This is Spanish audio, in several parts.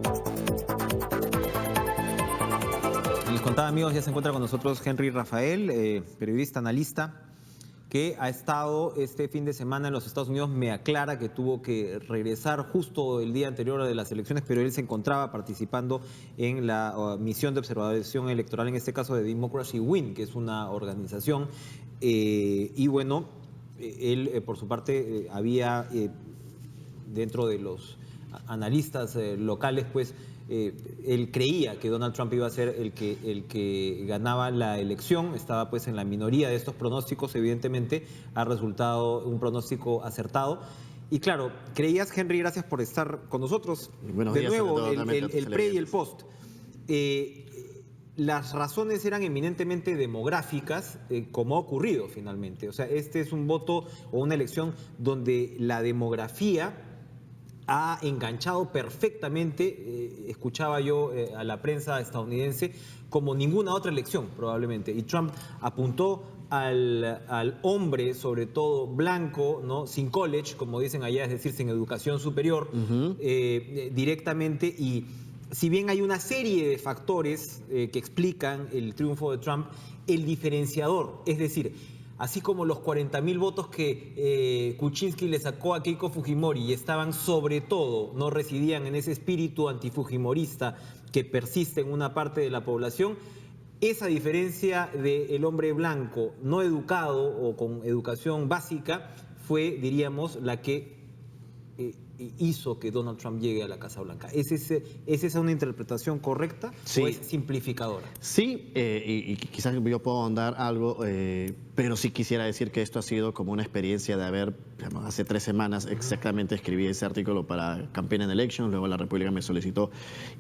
Les contaba, amigos, ya se encuentra con nosotros Henry Rafael, periodista, analista, que ha estado este fin de semana en los Estados Unidos. Me aclara que tuvo que regresar justo el día anterior de las elecciones, pero él se encontraba participando en la misión de observación electoral, en este caso de Democracy Win, que es una organización. Y bueno, él por su parte había, dentro de los analistas locales, pues él creía que Donald Trump iba a ser el que ganaba la elección. Estaba pues en la minoría de estos pronósticos. Evidentemente ha resultado un pronóstico acertado. Y claro, creías, Henry, gracias por estar con nosotros. Buenos de días, nuevo, el pre y el post. Las razones eran eminentemente demográficas, como ha ocurrido finalmente. O sea, este es un voto o una elección donde la demografía ha enganchado perfectamente, escuchaba yo a la prensa estadounidense, como ninguna otra elección probablemente. Y Trump apuntó al hombre, sobre todo blanco, ¿no? Sin college, como dicen allá, es decir, sin educación superior, directamente. Y si bien hay una serie de factores que explican el triunfo de Trump, el diferenciador, es decir, así como los 40.000 votos que Kuczynski le sacó a Keiko Fujimori y estaban sobre todo, no residían en ese espíritu antifujimorista que persiste en una parte de la población, esa diferencia del hombre blanco no educado o con educación básica fue, diríamos, la que hizo que Donald Trump llegue a la Casa Blanca. ¿Es esa una interpretación correcta, sí, o es simplificadora? Sí, y quizás yo puedo ahondar algo, pero sí quisiera decir que esto ha sido como una experiencia de haber, digamos, hace 3 semanas exactamente escribí ese artículo para Campaign and Elections, luego la República me solicitó,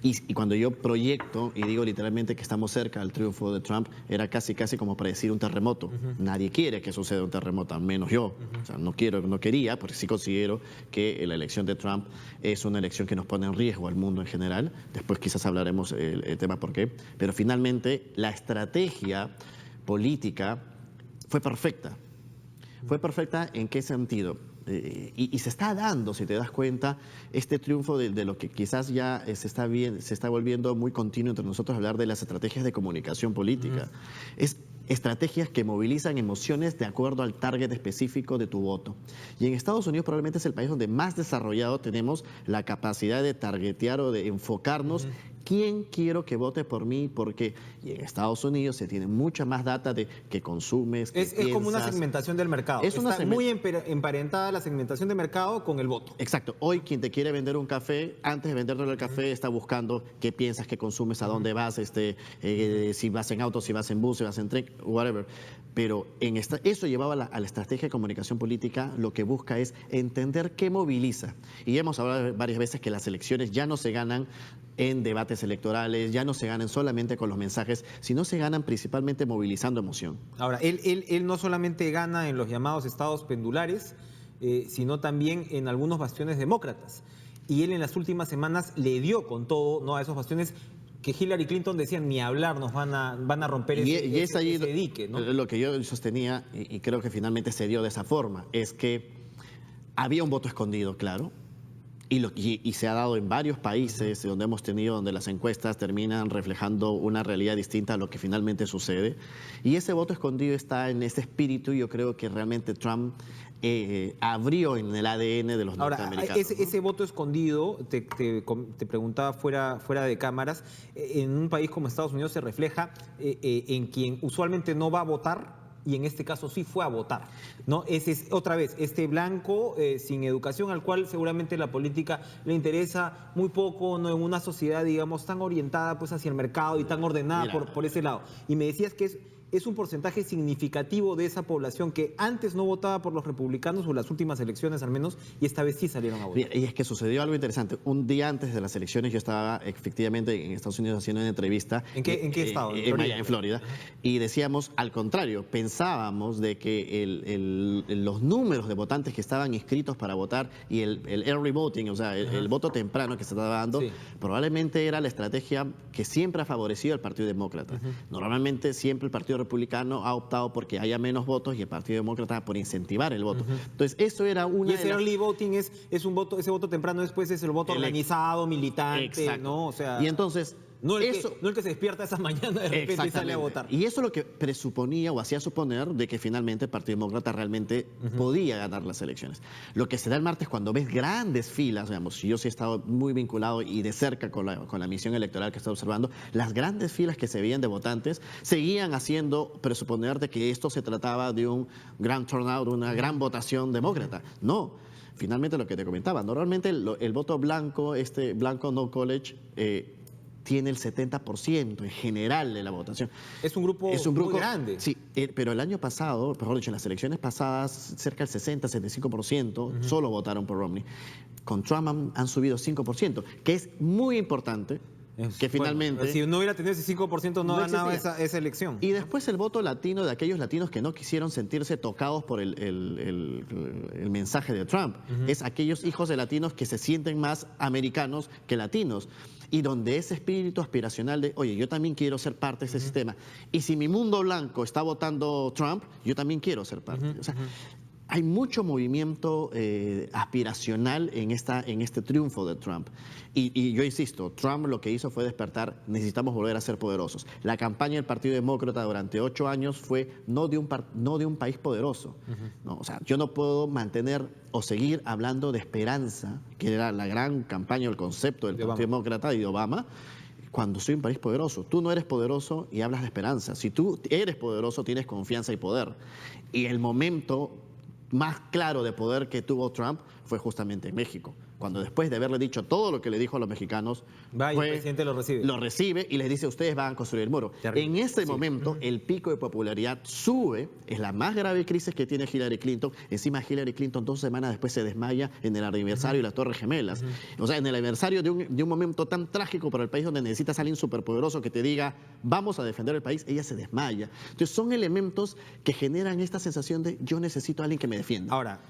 y cuando yo proyecto y digo literalmente que estamos cerca del triunfo de Trump, era casi como predecir un terremoto. Nadie quiere que suceda un terremoto, menos yo. O sea, no quería, porque sí considero que la elección de Trump es una elección que nos pone en riesgo al mundo en general. Después quizás hablaremos el tema por qué. Pero finalmente la estrategia política fue perfecta. ¿Fue perfecta en qué sentido? Y se está dando, si te das cuenta, este triunfo de lo que quizás ya se está volviendo muy continuo entre nosotros, hablar de las estrategias de comunicación política. Es estrategias que movilizan emociones de acuerdo al target específico de tu voto. Y en Estados Unidos probablemente es el país donde más desarrollado tenemos la capacidad de targetear o de enfocarnos quién quiero que vote por mí, porque y en Estados Unidos se tiene mucha más data de qué consumes, qué Es como una segmentación del mercado. Está muy emparentada la segmentación de mercado con el voto. Exacto. Hoy quien te quiere vender un café, antes de venderte el café, está buscando qué piensas, qué consumes, a dónde vas, si vas en auto, si vas en bus, si vas en tren, whatever. Pero eso llevaba a la estrategia de comunicación política, lo que busca es entender qué moviliza. Y hemos hablado varias veces que las elecciones ya no se ganan en debates electorales, ya no se ganan solamente con los mensajes, sino se ganan principalmente movilizando emoción. Ahora, él no solamente gana en los llamados estados pendulares, sino también en algunos bastiones demócratas. Y él en las últimas semanas le dio con todo, ¿no?, a esos bastiones que Hillary Clinton decía, ni hablar, nos van a romper ese dique, ¿no? Lo que yo sostenía, y creo que finalmente se dio de esa forma, es que había un voto escondido, claro. Y se ha dado en varios países donde las encuestas terminan reflejando una realidad distinta a lo que finalmente sucede. Y ese voto escondido está en ese espíritu, y yo creo que realmente Trump abrió en el ADN de los norteamericanos. Ahora, ese voto escondido, te preguntaba fuera de cámaras, en un país como Estados Unidos se refleja en quien usualmente no va a votar, y en este caso sí fue a votar, ¿no? Ese es, otra vez, este blanco sin educación, al cual seguramente la política le interesa muy poco, ¿no?, en una sociedad, digamos, tan orientada pues hacia el mercado y tan ordenada por ese lado. Y me decías que es un porcentaje significativo de esa población que antes no votaba por los republicanos, o las últimas elecciones al menos, y esta vez sí salieron a votar. Y es que sucedió algo interesante. Un día antes de las elecciones yo estaba efectivamente en Estados Unidos haciendo una entrevista. ¿En qué estado? En Florida. Y decíamos, al contrario, pensábamos de que los números de votantes que estaban inscritos para votar y el early voting, o sea, el voto temprano que se estaba dando, probablemente era la estrategia que siempre ha favorecido al Partido Demócrata. Normalmente siempre el Partido Republicano ha optado porque haya menos votos y el Partido Demócrata por incentivar el voto. Entonces, eso era una Y ese early voting es un voto, ese voto temprano después es el voto organizado, militante, Exacto. ¿no? O sea, y entonces, no el que se despierta esa mañana de repente y sale a votar. Y eso es lo que presuponía o hacía suponer de que finalmente el Partido Demócrata realmente podía ganar las elecciones. Lo que se da el martes cuando ves grandes filas, digamos, yo sí he estado muy vinculado y de cerca con la misión electoral que he estado observando, las grandes filas que se veían de votantes seguían haciendo presuponer de que esto se trataba de un gran turnout, una gran votación demócrata. No. Finalmente lo que te comentaba, normalmente el voto blanco, blanco no college, tiene el 70% en general de la votación. Es un grupo muy grande. Sí, pero el año pasado, mejor dicho, en las elecciones pasadas, cerca del 60-75% solo votaron por Romney. Con Trump han subido 5%, que es muy importante. Que finalmente... Bueno, si no hubiera tenido ese 5% no ganaba esa elección. Y después el voto latino de aquellos latinos que no quisieron sentirse tocados por el mensaje de Trump. Es aquellos hijos de latinos que se sienten más americanos que latinos. Y donde ese espíritu aspiracional de, oye, yo también quiero ser parte de ese sistema. Y si mi mundo blanco está votando Trump, yo también quiero ser parte. O sea, hay mucho movimiento aspiracional en este triunfo de Trump. Y yo insisto, Trump lo que hizo fue despertar, necesitamos volver a ser poderosos. La campaña del Partido Demócrata durante 8 años fue no de un país poderoso. No, o sea, yo no puedo mantener o seguir hablando de esperanza, que era la gran campaña, el concepto del Partido Demócrata y de Obama, cuando soy un país poderoso. Tú no eres poderoso y hablas de esperanza. Si tú eres poderoso, tienes confianza y poder. Y el momento más claro de poder que tuvo Trump fue justamente en México, cuando después de haberle dicho todo lo que le dijo a los mexicanos, el presidente lo recibe y les dice, ustedes van a construir el muro. En ese momento, el pico de popularidad sube, es la más grave crisis que tiene Hillary Clinton. Encima Hillary Clinton 2 semanas después se desmaya en el aniversario de las Torres Gemelas. O sea, en el aniversario de un momento tan trágico para el país donde necesitas a alguien superpoderoso que te diga, vamos a defender el país, ella se desmaya. Entonces son elementos que generan esta sensación de yo necesito a alguien que me defienda. Ahora,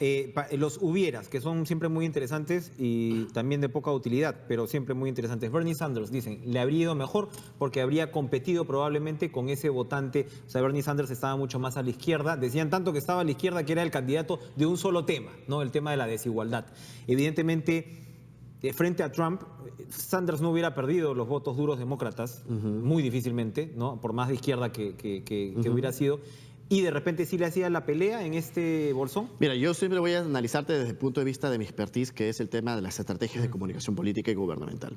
los hubieras, que son siempre muy interesantes y también de poca utilidad, pero siempre muy interesantes. Bernie Sanders, dicen, le habría ido mejor porque habría competido probablemente con ese votante. O sea, Bernie Sanders estaba mucho más a la izquierda. Decían tanto que estaba a la izquierda que era el candidato de un solo tema, ¿no? El tema de la desigualdad. Evidentemente, frente a Trump, Sanders no hubiera perdido los votos duros demócratas, muy difícilmente, ¿no? Por más de izquierda que hubiera sido. ¿Y de repente sí le hacía la pelea en este bolsón? Mira, yo siempre voy a analizarte desde el punto de vista de mi expertise, que es el tema de las estrategias de comunicación política y gubernamental.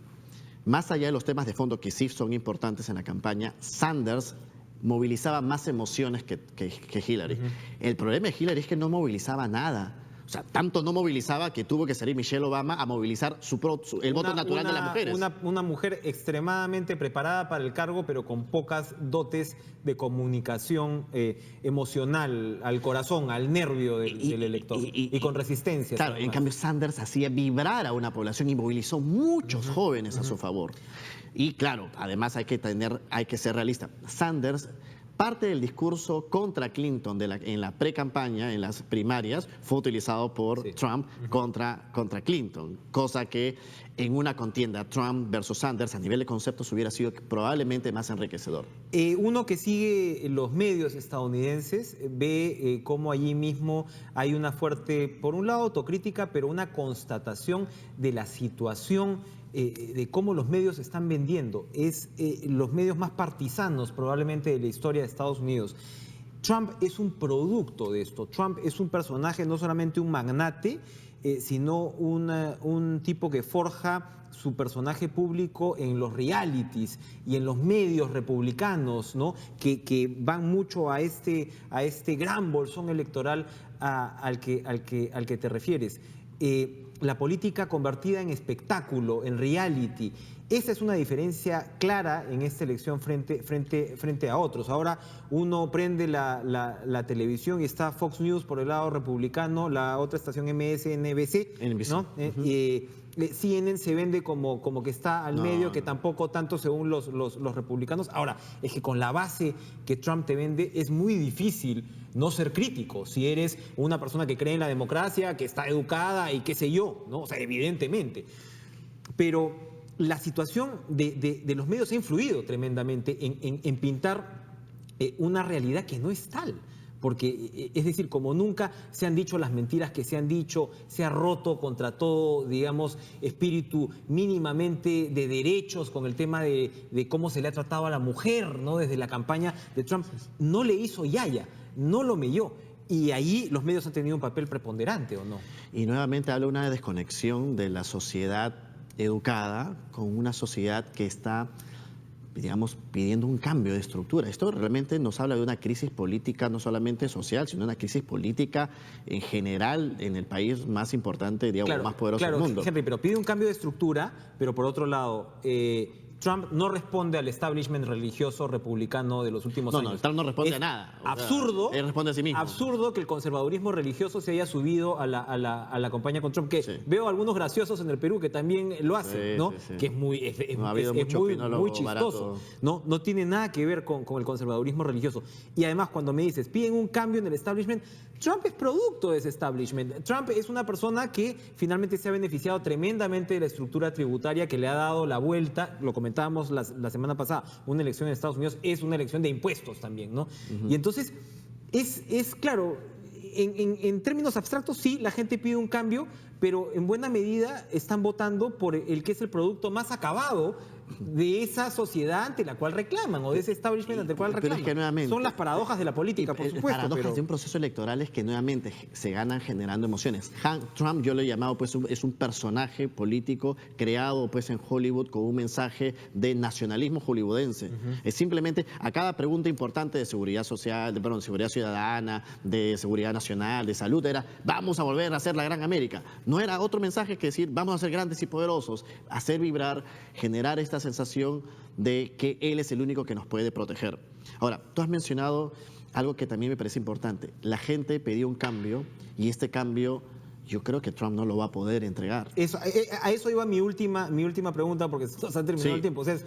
Más allá de los temas de fondo que sí son importantes en la campaña, Sanders movilizaba más emociones que Hillary. El problema de Hillary es que no movilizaba nada. O sea, tanto no movilizaba que tuvo que salir Michelle Obama a movilizar el voto natural de las mujeres. Una mujer extremadamente preparada para el cargo, pero con pocas dotes de comunicación emocional al corazón, al nervio del elector, y con resistencia. Claro, además. En cambio Sanders hacía vibrar a una población y movilizó muchos jóvenes a su favor. Y claro, además hay que ser realista. Sanders... Parte del discurso contra Clinton en la pre-campaña, en las primarias, fue utilizado por Trump contra Clinton, cosa que en una contienda Trump versus Sanders a nivel de conceptos hubiera sido probablemente más enriquecedor. Uno que sigue los medios estadounidenses ve cómo allí mismo hay una fuerte, por un lado, autocrítica, pero una constatación de la situación de cómo los medios están vendiendo. Es los medios más partisanos probablemente de la historia de Estados Unidos. Trump es un producto de esto. Trump es un personaje, no solamente un magnate, sino un tipo que forja su personaje público en los realities y en los medios republicanos, ¿no? que van mucho a este gran bolsón electoral al que te refieres. La política convertida en espectáculo, en reality. Esa es una diferencia clara en esta elección frente a otros. Ahora uno prende la televisión y está Fox News por el lado republicano, la otra estación MSNBC, ¿no? CNN se vende como que está al medio, que tampoco tanto según los republicanos. Ahora, es que con la base que Trump te vende es muy difícil no ser crítico si eres una persona que cree en la democracia, que está educada y qué sé yo, ¿no? O sea, evidentemente. Pero la situación de los medios ha influido tremendamente en pintar una realidad que no es tal. Porque, es decir, como nunca se han dicho las mentiras que se han dicho, se ha roto contra todo, digamos, espíritu mínimamente de derechos con el tema de cómo se le ha tratado a la mujer, ¿no? Desde la campaña de Trump, no le hizo yaya, no lo melló. Y ahí los medios han tenido un papel preponderante, ¿o no? Y nuevamente habla de una desconexión de la sociedad educada con una sociedad que está, digamos, pidiendo un cambio de estructura. Esto realmente nos habla de una crisis política, no solamente social, sino una crisis política en general en el país más importante, digamos, Claro, más poderoso claro, del mundo. Henry, pero pide un cambio de estructura, pero por otro lado, Trump no responde al establishment religioso republicano de los últimos años. No, Trump no responde Es a nada. O sea, absurdo, él responde a sí mismo. absurdo que el conservadurismo religioso se haya subido a la campaña con Trump, que Sí. veo algunos graciosos en el Perú que también lo hacen, Sí, ¿no? sí, sí. Que es muy, No ha habido mucho opinólogo muy chistoso. barato. No tiene nada que ver con el conservadurismo religioso. Y además, cuando me dices, piden un cambio en el establishment, Trump es producto de ese establishment. Trump es una persona que finalmente se ha beneficiado tremendamente de la estructura tributaria que le ha dado la vuelta, lo comentábamos la semana pasada, una elección en Estados Unidos es una elección de impuestos también, ¿no? Y entonces, es claro, en términos abstractos sí, la gente pide un cambio, pero en buena medida están votando por el que es el producto más acabado de esa sociedad ante la cual reclaman, o de ese establishment ante el cual Pero reclaman. es que nuevamente, son las paradojas de la política, por supuesto. paradojas pero... de un proceso electoral es que nuevamente se ganan generando emociones. Trump, yo lo he llamado, pues, es un personaje político creado, pues, en Hollywood con un mensaje de nacionalismo hollywoodense. Es simplemente a cada pregunta importante de seguridad social, de seguridad ciudadana, de seguridad nacional, de salud, era vamos a volver a ser la gran América. No era otro mensaje que decir vamos a ser grandes y poderosos, hacer vibrar, generar esta sensación de que él es el único que nos puede proteger. Ahora, tú has mencionado algo que también me parece importante. La gente pidió un cambio y este cambio yo creo que Trump no lo va a poder entregar. A eso iba mi última pregunta, porque se nos ha terminado el tiempo. O sea,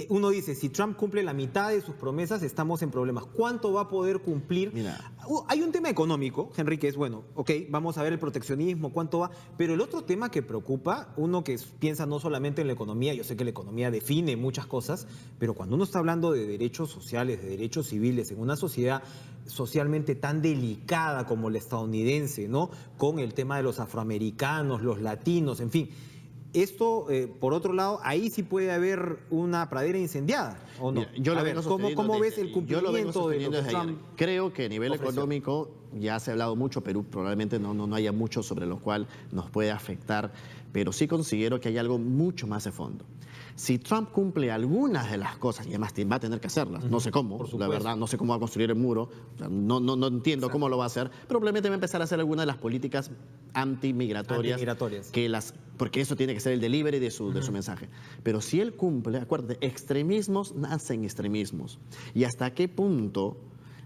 uno dice, si Trump cumple la mitad de sus promesas, estamos en problemas. ¿Cuánto va a poder cumplir? Mira. Hay un tema económico, Henry, que es bueno, ok, vamos a ver el proteccionismo, cuánto va, pero el otro tema que preocupa, uno que piensa no solamente en la economía, yo sé que la economía define muchas cosas, pero cuando uno está hablando de derechos sociales, de derechos civiles, en una sociedad socialmente tan delicada como la estadounidense, ¿no? Con el tema de los afroamericanos, los latinos, en fin. Esto, por otro lado, ahí sí puede haber una pradera incendiada, ¿o no? Mira, yo lo vengo sosteniendo ¿cómo ves desde- el yo cumplimiento lo vengo de sosteniendo lo que desde ayer. Trump Creo que a nivel ofreció? económico ya se ha hablado mucho, Perú probablemente no haya mucho sobre lo cual nos puede afectar, pero sí considero que hay algo mucho más de fondo. Si Trump cumple algunas de las cosas, y además va a tener que hacerlas, no sé cómo, Por la supuesto. verdad, no sé cómo va a construir el muro, o sea, no entiendo cómo lo va a hacer, pero probablemente va a empezar a hacer algunas de las políticas antimigratorias, porque eso tiene que ser el delivery de su mensaje. Pero si él cumple, acuérdate, extremismos nacen extremismos. ¿Y hasta qué punto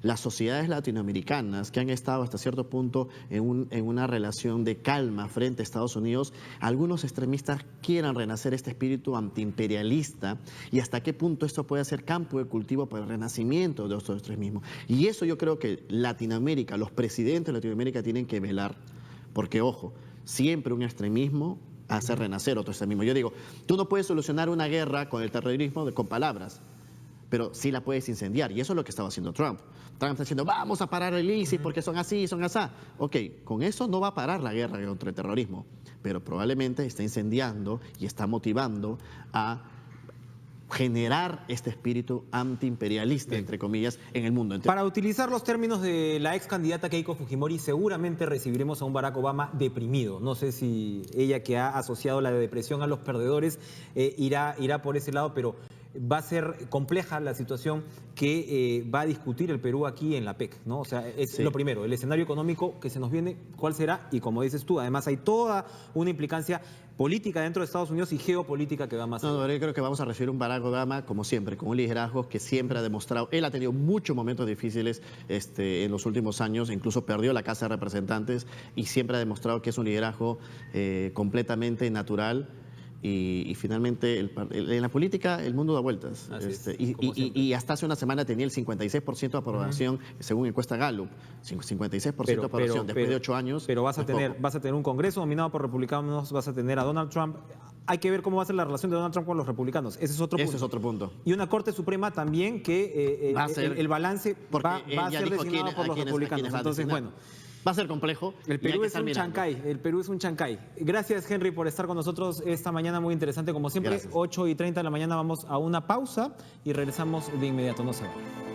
las sociedades latinoamericanas que han estado hasta cierto punto en una relación de calma frente a Estados Unidos, algunos extremistas quieran renacer este espíritu antiimperialista y hasta qué punto esto puede ser campo de cultivo para el renacimiento de estos extremismos? Y eso yo creo que Latinoamérica, los presidentes de Latinoamérica tienen que velar, porque ojo, siempre un extremismo hace renacer otro extremismo. Yo digo, tú no puedes solucionar una guerra con el terrorismo con palabras, pero sí la puedes incendiar, y eso es lo que estaba haciendo Trump. Trump está diciendo, vamos a parar el ISIS porque son así, son asá. Ok, con eso no va a parar la guerra contra el terrorismo, pero probablemente está incendiando y está motivando a generar este espíritu antiimperialista, entre comillas, en el mundo entero. Para utilizar los términos de la ex candidata Keiko Fujimori, seguramente recibiremos a un Barack Obama deprimido. No sé si ella, que ha asociado la depresión a los perdedores, irá por ese lado, pero va a ser compleja la situación que va a discutir el Perú aquí en la PEC, ¿no? O sea, es Sí. lo primero, el escenario económico que se nos viene, ¿cuál será? Y como dices tú, además hay toda una implicancia política dentro de Estados Unidos y geopolítica que va más allá. No, yo creo que vamos a recibir un Barack Obama, como siempre, con un liderazgo que siempre ha demostrado. Él ha tenido muchos momentos difíciles en los últimos años, incluso perdió la Casa de Representantes y siempre ha demostrado que es un liderazgo completamente natural Y finalmente, en la política, el mundo da vueltas. Así es, como Y hasta hace una semana tenía el 56% de aprobación, según encuesta Gallup. 56% de aprobación después de 8 años. Pero vas a es poco. tener un Congreso dominado por republicanos, vas a tener a Donald Trump. Hay que ver cómo va a ser la relación de Donald Trump con los republicanos. Ese es otro punto. Ese es otro punto. Y una Corte Suprema también que Va a ser- el balance porque va él a ya ser dijo designado por los a republicanos. quiénes va a Entonces, designar. bueno, Va a ser complejo. el y hay Perú que es estar un mirando. chancay. El Perú es un chancay. Gracias, Henry, por estar con nosotros esta mañana. Muy interesante, como siempre. Gracias. 8:30 de la mañana vamos a una pausa y regresamos de inmediato. No se vayan.